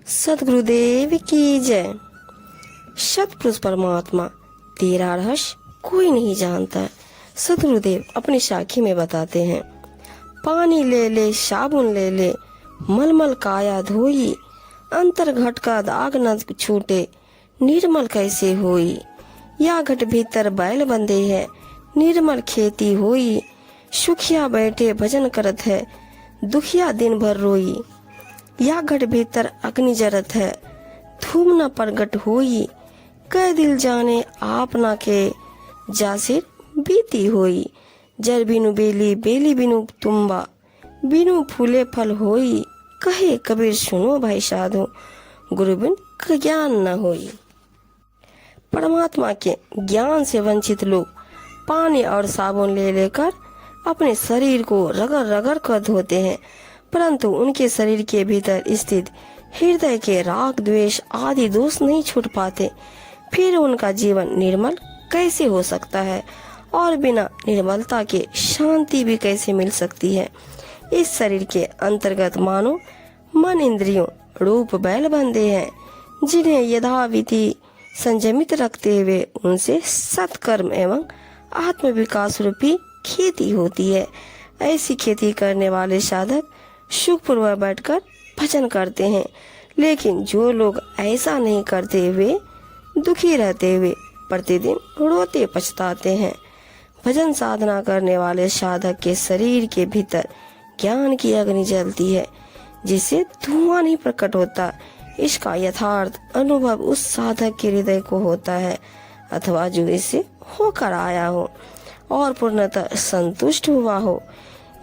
सदगुरुदेव की जय। सतपुरुष परमात्मा तेरा रहस्य कोई नहीं जानता। सदगुरुदेव अपनी साखी में बताते हैं, पानी ले ले साबुन ले ले, मलमल काया धोई, अंतर घट का दाग न छूटे, निर्मल कैसे होई। या घट भीतर बैल बंदे है, निर्मल खेती होई। सुखिया बैठे भजन करत है, दुखिया दिन भर रोई। या घट भीतर अग्नि जरत है, धूम न प्रगट होई। कह दिल जाने आप ना के, जासिर बीती होई। जर बिनु बेली बेली बिनु तुम्बा, बिनु फूले फल होई। कहे कबीर सुनो भाई साधो, गुरु बिन ज्ञान न होई। परमात्मा के ज्ञान से वंचित लोग पानी और साबुन ले लेकर अपने शरीर को रगड़ रगड़ कर धोते हैं, परंतु उनके शरीर के भीतर स्थित हृदय के राग द्वेष आदि दोष नहीं छूट पाते। फिर उनका जीवन निर्मल कैसे हो सकता है और बिना निर्मलता के शांति भी कैसे मिल सकती है। इस शरीर के अंतर्गत मानो मन इंद्रियों रूप बैल बंधे हैं, जिन्हें यथाविधि संयमित रखते हुए उनसे सत्कर्म एवं आत्म विकास रूपी खेती होती है। ऐसी खेती करने वाले साधक सुखपूर्वक बैठकर भजन करते हैं, लेकिन जो लोग ऐसा नहीं करते वे दुखी रहते हुए प्रतिदिन रोते पछताते हैं। भजन साधना करने वाले साधक के शरीर के भीतर ज्ञान की अग्नि जलती है, जिससे धुआं नहीं प्रकट होता। इसका यथार्थ अनुभव उस साधक के हृदय को होता है, अथवा जो इससे होकर आया हो और पूर्णतः संतुष्ट हुआ हो।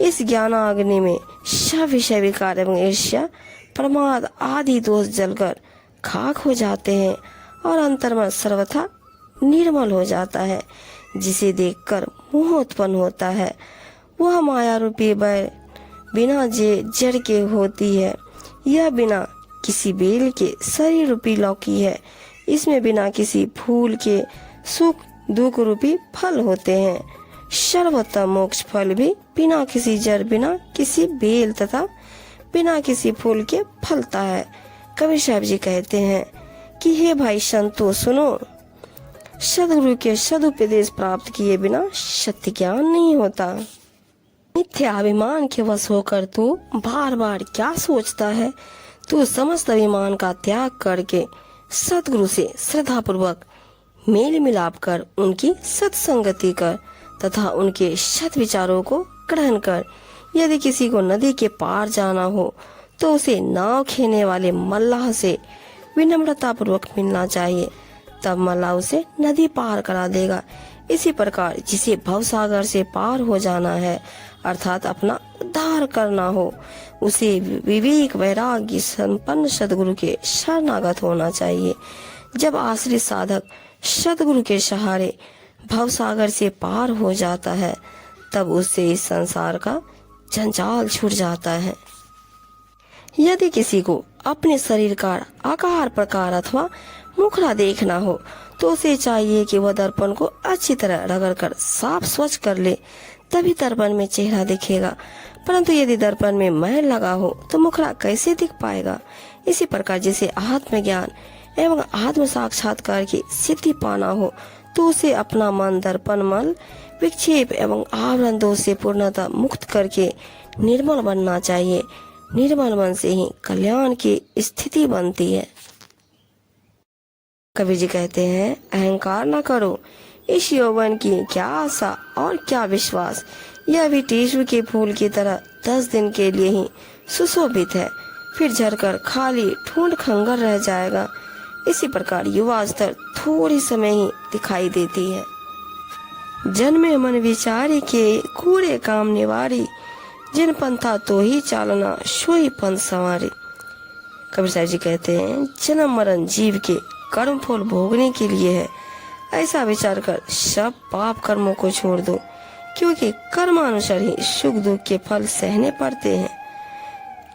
इस ज्ञानाग्नि में सब विषय विकार एवं ईर्ष्या प्रमाद आदि दोष जलकर खाक हो जाते हैं और अंतर्मन सर्वथा निर्मल हो जाता है, जिसे देखकर मोह उत्पन्न होता है। वह माया रूपी बैल बिना जड़ के होती है, यह बिना किसी बेल के शरीर रूपी लौकी है। इसमें बिना किसी फूल के सुख दुख रूपी फल होते हैं। सर्वोत्तम मोक्ष फल भी बिना किसी जड़, बिना किसी बेल तथा बिना किसी फूल के फलता है। कबीर साहब जी कहते हैं कि हे भाई संतो सुनो, सदगुरु के सदुपदेश प्राप्त किए बिना सत्य ज्ञान नहीं होता। मिथ्या अभिमान के वश होकर तू बार बार क्या सोचता है। तू समस्त अभिमान का त्याग करके सदगुरु से श्रद्धा पूर्वक मेल मिलाप कर उनकी सत्संगति कर तथा उनके सत विचारों को ग्रहण कर। यदि किसी को नदी के पार जाना हो तो उसे नाव खेने वाले मल्लाह से विनम्रता पूर्वक मिलना चाहिए, तब मल्लाह उसे नदी पार करा देगा। इसी प्रकार जिसे भवसागर से पार हो जाना है, अर्थात अपना उद्धार करना हो, उसे विवेक वैराग्य संपन्न सदगुरु के शरणागत होना चाहिए। जब आश्रित साधक सदगुरु के सहारे भवसागर से पार हो जाता है, तब उससे इस संसार का जंजाल छूट जाता है। यदि किसी को अपने शरीर का आकार प्रकार अथवा मुखड़ा देखना हो तो उसे चाहिए कि वह दर्पण को अच्छी तरह रगड़ कर साफ स्वच्छ कर ले, तभी दर्पण में चेहरा दिखेगा। परंतु यदि दर्पण में मैल लगा हो तो मुखड़ा कैसे दिख पाएगा। इसी प्रकार जिसे आत्मज्ञान एवं आत्म साक्षात्कार की सिद्धि पाना हो तो उसे अपना मन दर्पण मल विक्षेप एवं आवरण दोष से पूर्णतः मुक्त करके निर्मल बनना चाहिए। निर्मल मन से ही कल्याण की स्थिति बनती है। कबीर जी कहते हैं, अहंकार न करो, इस यौवन की क्या आशा और क्या विश्वास। यह भी टीसू के फूल की तरह 10 दिन के लिए ही सुशोभित है, फिर झरकर खाली ठूंठ खंगर रह जाएगा। इसी प्रकार युवा स्तर थोड़ी समय ही दिखाई देती है। जन्मे मन विचारी के कूड़े काम निवारी, जिन पंथा तो ही चालना सोई पंथ संवारी। कबीर साहब जी कहते हैं, जन्म मरण जीव के कर्म फल भोगने के लिए है। ऐसा विचार कर सब पाप कर्मों को छोड़ दो, क्योंकि कर्मानुसार ही सुख दुख के फल सहने पड़ते हैं।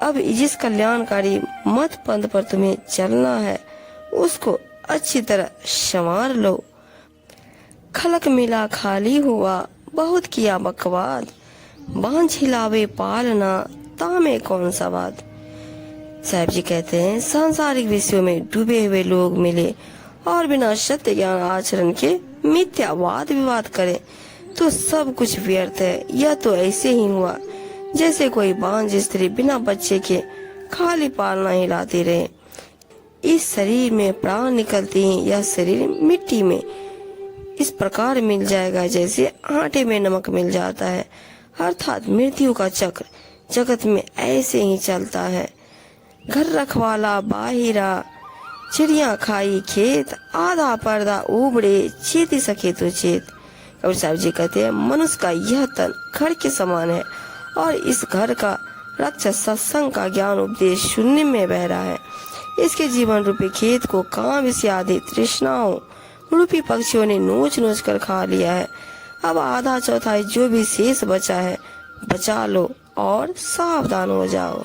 अब जिस कल्याणकारी मत पंथ पर तुम्हें चलना है उसको अच्छी तरह संवार लो। खलक मिला खाली हुआ, बहुत किया बकवाद, बांझ हिलावे पालना, तामे कौन सा बात। साहब जी कहते हैं, सांसारिक विषयों में डूबे हुए लोग मिले और बिना सत्य ज्ञान आचरण के मिथ्या वाद विवाद करे तो सब कुछ व्यर्थ है। यह तो ऐसे ही हुआ जैसे कोई बांझ स्त्री बिना बच्चे के खाली पालना हिलाती रहे। इस शरीर में प्राण निकलते ही यह शरीर मिट्टी में इस प्रकार मिल जाएगा जैसे आटे में नमक मिल जाता है। अर्थात मृत्यु का चक्र जगत में ऐसे ही चलता है। घर रखवाला बाहिरा, चिड़िया खाई खेत, आधा पर्दा उबड़े, चेती सके तो चेत। कबीर साहब जी कहते हैं, मनुष्य का यह तन घर के समान है और इस घर का रक्षा सत्संग का ज्ञान उपदेश शून्य में बह रहा है। इसके जीवन रूपी खेत को काम विषय आदि तृष्णाओं रूपी पक्षियों ने नोच नोच कर खा लिया है। अब आधा चौथाई जो भी शेष बचा है बचा लो और सावधान हो जाओ।